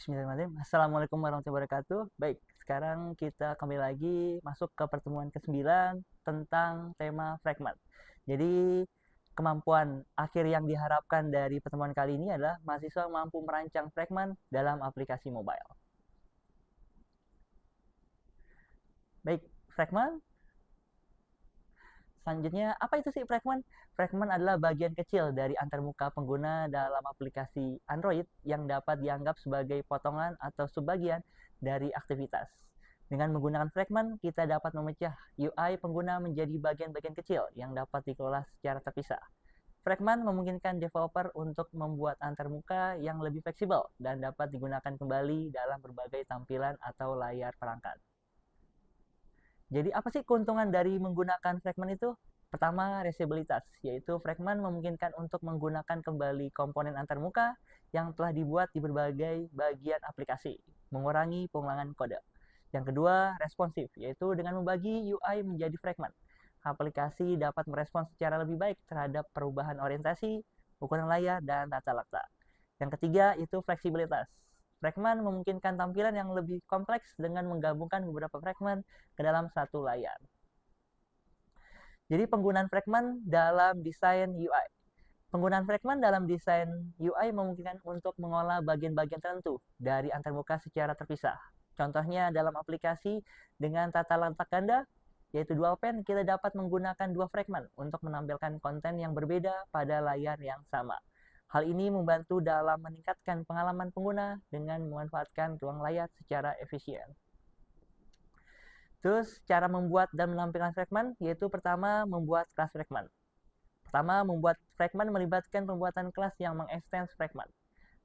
Bismillahirrahmanirrahim. Assalamualaikum warahmatullahi wabarakatuh. Baik, sekarang kita kembali lagi masuk ke pertemuan ke-9 tentang tema fragment. Jadi, kemampuan akhir yang diharapkan dari pertemuan kali ini adalah mahasiswa mampu merancang fragment dalam aplikasi mobile. Baik, fragment. Selanjutnya, apa itu sih fragment? Fragment adalah bagian kecil dari antarmuka pengguna dalam aplikasi Android yang dapat dianggap sebagai potongan atau subbagian dari aktivitas. Dengan menggunakan fragment, kita dapat memecah UI pengguna menjadi bagian-bagian kecil yang dapat dikelola secara terpisah. Fragment memungkinkan developer untuk membuat antarmuka yang lebih fleksibel dan dapat digunakan kembali dalam berbagai tampilan atau layar perangkat. Jadi apa sih keuntungan dari menggunakan fragment itu? Pertama, reusabilitas, yaitu fragment memungkinkan untuk menggunakan kembali komponen antarmuka yang telah dibuat di berbagai bagian aplikasi, mengurangi pengulangan kode. Yang kedua, responsif, yaitu dengan membagi UI menjadi fragment. Aplikasi dapat merespons secara lebih baik terhadap perubahan orientasi, ukuran layar, dan tata letak. Yang ketiga, itu fleksibilitas. Fragment memungkinkan tampilan yang lebih kompleks dengan menggabungkan beberapa fragment ke dalam satu layar. Jadi penggunaan fragment dalam desain UI. Penggunaan fragment dalam desain UI memungkinkan untuk mengolah bagian-bagian tertentu dari antarmuka secara terpisah. Contohnya dalam aplikasi dengan tata letak ganda, yaitu dual pane, kita dapat menggunakan dua fragment untuk menampilkan konten yang berbeda pada layar yang sama. Hal ini membantu dalam meningkatkan pengalaman pengguna dengan memanfaatkan ruang layar secara efisien. Terus cara membuat dan menampilkan fragment yaitu pertama membuat kelas fragment. Pertama, membuat fragment melibatkan pembuatan kelas yang mengekstens fragment.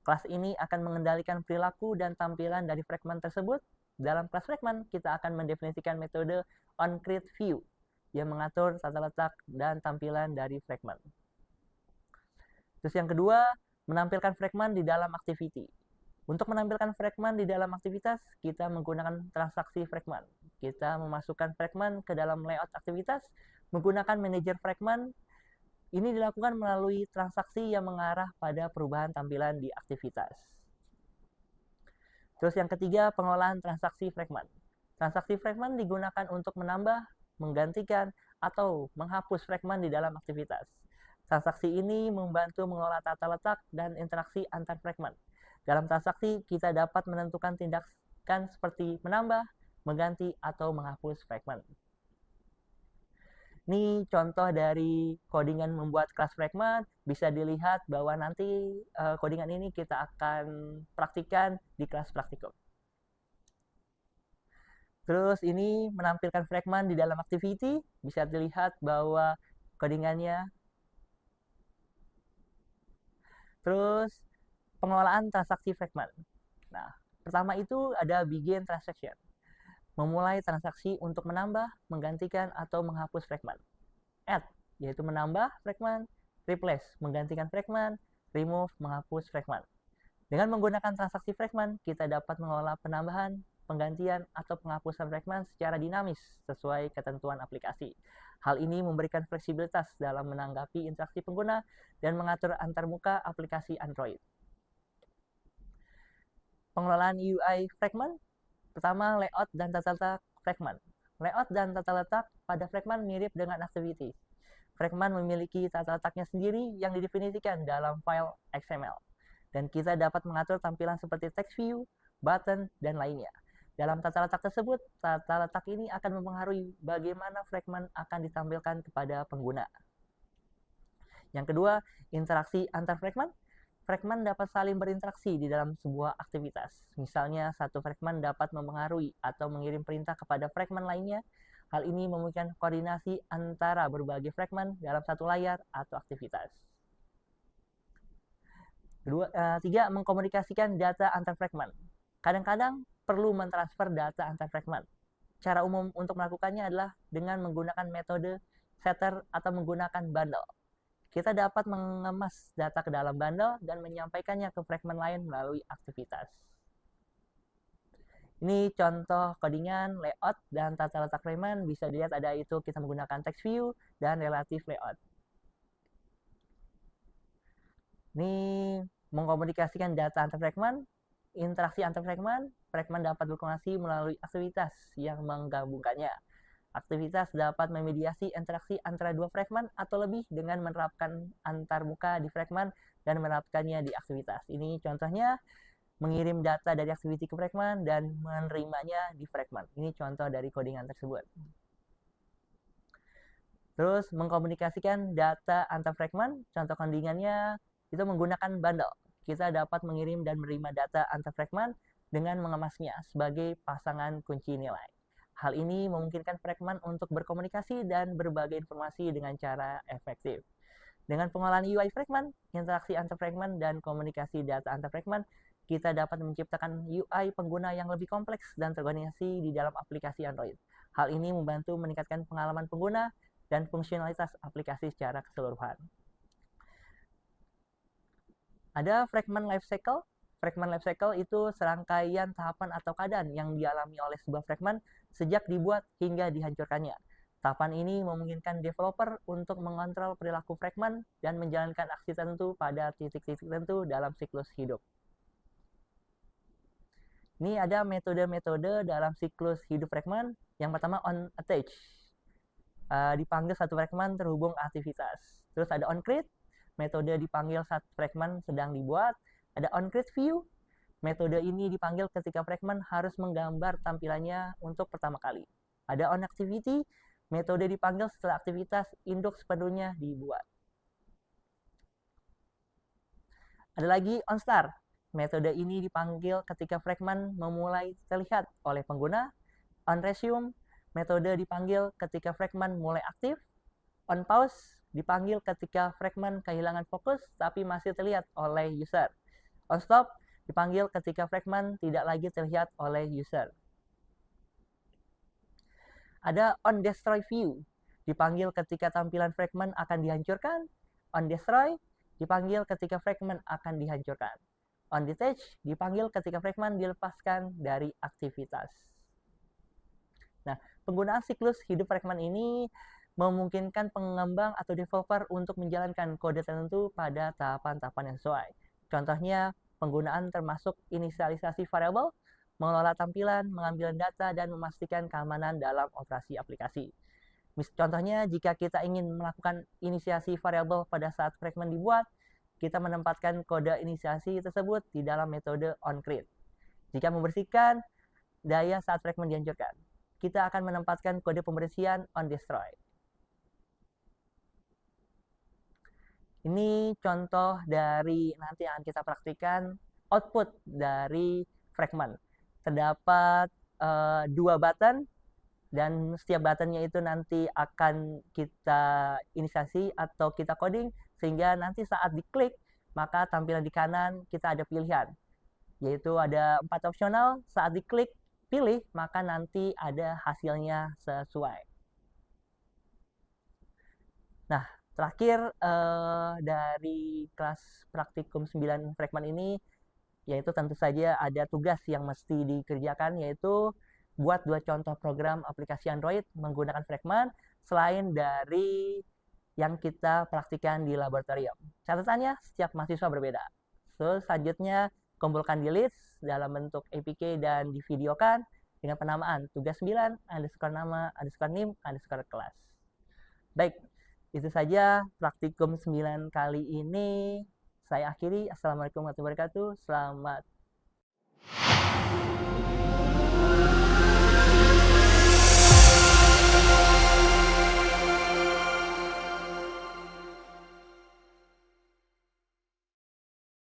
Kelas ini akan mengendalikan perilaku dan tampilan dari fragment tersebut. Dalam kelas fragment, kita akan mendefinisikan metode onCreateView yang mengatur tata letak dan tampilan dari fragment. Terus yang kedua, menampilkan fragment di dalam activity. Untuk menampilkan fragment di dalam aktivitas, kita menggunakan transaksi fragment. Kita memasukkan fragment ke dalam layout aktivitas menggunakan manajer fragment. Ini dilakukan melalui transaksi yang mengarah pada perubahan tampilan di aktivitas. Terus yang ketiga, pengolahan transaksi fragment. Transaksi fragment digunakan untuk menambah, menggantikan, atau menghapus fragment di dalam aktivitas. Transaksi ini membantu mengolah tata letak dan interaksi antar fragment. Dalam transaksi, kita dapat menentukan tindakan seperti menambah, mengganti, atau menghapus fragment. Ini contoh dari codingan membuat kelas fragment. Bisa dilihat bahwa nanti codingan ini kita akan praktikkan di kelas praktikum. Terus ini menampilkan fragment di dalam activity. Bisa dilihat bahwa codingannya. Terus pengelolaan transaksi fragment. Nah, pertama itu ada begin transaction. Memulai transaksi untuk menambah, menggantikan, atau menghapus fragment. Add, yaitu menambah fragment. Replace, menggantikan fragment. Remove, menghapus fragment. Dengan menggunakan transaksi fragment, kita dapat mengolah penambahan, penggantian, atau penghapusan fragment secara dinamis sesuai ketentuan aplikasi. Hal ini memberikan fleksibilitas dalam menanggapi interaksi pengguna dan mengatur antarmuka aplikasi Android. Pengelolaan UI fragment. Pertama, layout dan tata letak fragment. Layout dan tata letak pada fragment mirip dengan activity. Fragment memiliki tata letaknya sendiri yang didefinisikan dalam file XML. Dan kita dapat mengatur tampilan seperti text view, button, dan lainnya. Dalam tata letak tersebut, tata letak ini akan mempengaruhi bagaimana fragment akan ditampilkan kepada pengguna. Yang kedua, interaksi antar fragment. Fragment dapat saling berinteraksi di dalam sebuah aktivitas. Misalnya, satu fragment dapat mempengaruhi atau mengirim perintah kepada fragment lainnya. Hal ini memungkinkan koordinasi antara berbagai fragment dalam satu layar atau aktivitas. Tiga, mengkomunikasikan data antar fragment. Kadang-kadang perlu mentransfer data antar fragment. Cara umum untuk melakukannya adalah dengan menggunakan metode setter atau menggunakan bundle. Kita dapat mengemas data ke dalam bundle dan menyampaikannya ke fragment lain melalui aktivitas. Ini contoh codingan, layout, dan tata letak fragment. Bisa dilihat ada itu kita menggunakan text view dan relative layout. Ini mengkomunikasikan data antar fragment. interaksi antar fragmen, fragmen dapat berkomunikasi melalui aktivitas yang menggabungkannya. Aktivitas dapat memediasi interaksi antara dua fragmen atau lebih dengan menerapkan antarmuka di fragmen dan menerapkannya di aktivitas. Ini contohnya mengirim data dari activity ke fragmen dan menerimanya di fragmen. Ini contoh dari codingan tersebut. Terus mengkomunikasikan data antar fragmen, contoh codingannya itu menggunakan bundle. Kita dapat mengirim dan menerima data antar fragmen dengan mengemasnya sebagai pasangan kunci nilai. Hal ini memungkinkan fragmen untuk berkomunikasi dan berbagi informasi dengan cara efektif. Dengan pengolahan UI fragmen, interaksi antar fragmen, dan komunikasi data antar fragmen, kita dapat menciptakan UI pengguna yang lebih kompleks dan terkoordinasi di dalam aplikasi Android. Hal ini membantu meningkatkan pengalaman pengguna dan fungsionalitas aplikasi secara keseluruhan. Ada fragment life cycle. Fragment life cycle itu serangkaian tahapan atau keadaan yang dialami oleh sebuah fragment sejak dibuat hingga dihancurkannya. Tahapan ini memungkinkan developer untuk mengontrol perilaku fragment dan menjalankan aksi tertentu pada titik-titik tertentu dalam siklus hidup. Ini ada metode-metode dalam siklus hidup fragment. Yang pertama on attach. Dipanggil satu fragment terhubung aktivitas. Terus ada on create. Metode dipanggil saat fragment sedang dibuat. Ada on create view. Metode ini dipanggil ketika fragment harus menggambar tampilannya untuk pertama kali. Ada on activity. Metode dipanggil setelah aktivitas induk sepenuhnya dibuat. Ada lagi on start. Metode ini dipanggil ketika fragment memulai terlihat oleh pengguna. On resume. Metode dipanggil ketika fragment mulai aktif. On pause dipanggil ketika fragment kehilangan fokus tapi masih terlihat oleh user. On stop dipanggil ketika fragment tidak lagi terlihat oleh user. Ada on destroy view, dipanggil ketika tampilan fragment akan dihancurkan. On destroy dipanggil ketika fragment akan dihancurkan. On detach dipanggil ketika fragment dilepaskan dari aktivitas. Nah, penggunaan siklus hidup fragment ini memungkinkan pengembang atau developer untuk menjalankan kode tertentu pada tahapan-tahapan yang sesuai. Contohnya, penggunaan termasuk inisialisasi variabel, mengelola tampilan, mengambil data, dan memastikan keamanan dalam operasi aplikasi. Contohnya, jika kita ingin melakukan inisiasi variabel pada saat fragment dibuat, kita menempatkan kode inisiasi tersebut di dalam metode onCreate. Jika membersihkan daya saat fragment dihancurkan, kita akan menempatkan kode pembersihan onDestroy. Ini contoh dari nanti yang kita praktikan output dari fragment. Terdapat dua button dan setiap buttonnya itu nanti akan kita inisiasi atau kita coding sehingga nanti saat diklik maka tampilan di kanan kita ada pilihan, yaitu ada 4 opsional. Saat diklik pilih maka nanti ada hasilnya sesuai. Nah, terakhir dari kelas praktikum 9 fragment ini, yaitu tentu saja ada tugas yang mesti dikerjakan, yaitu buat 2 contoh program aplikasi Android menggunakan fragment selain dari yang kita praktikan di laboratorium. Catatannya, setiap mahasiswa berbeda. So, selanjutnya kumpulkan di list dalam bentuk APK dan divideokan dengan penamaan tugas 9 _nama _nim _kelas. Baik, itu saja praktikum 9 kali ini. Saya akhiri. Assalamualaikum warahmatullahi wabarakatuh. Selamat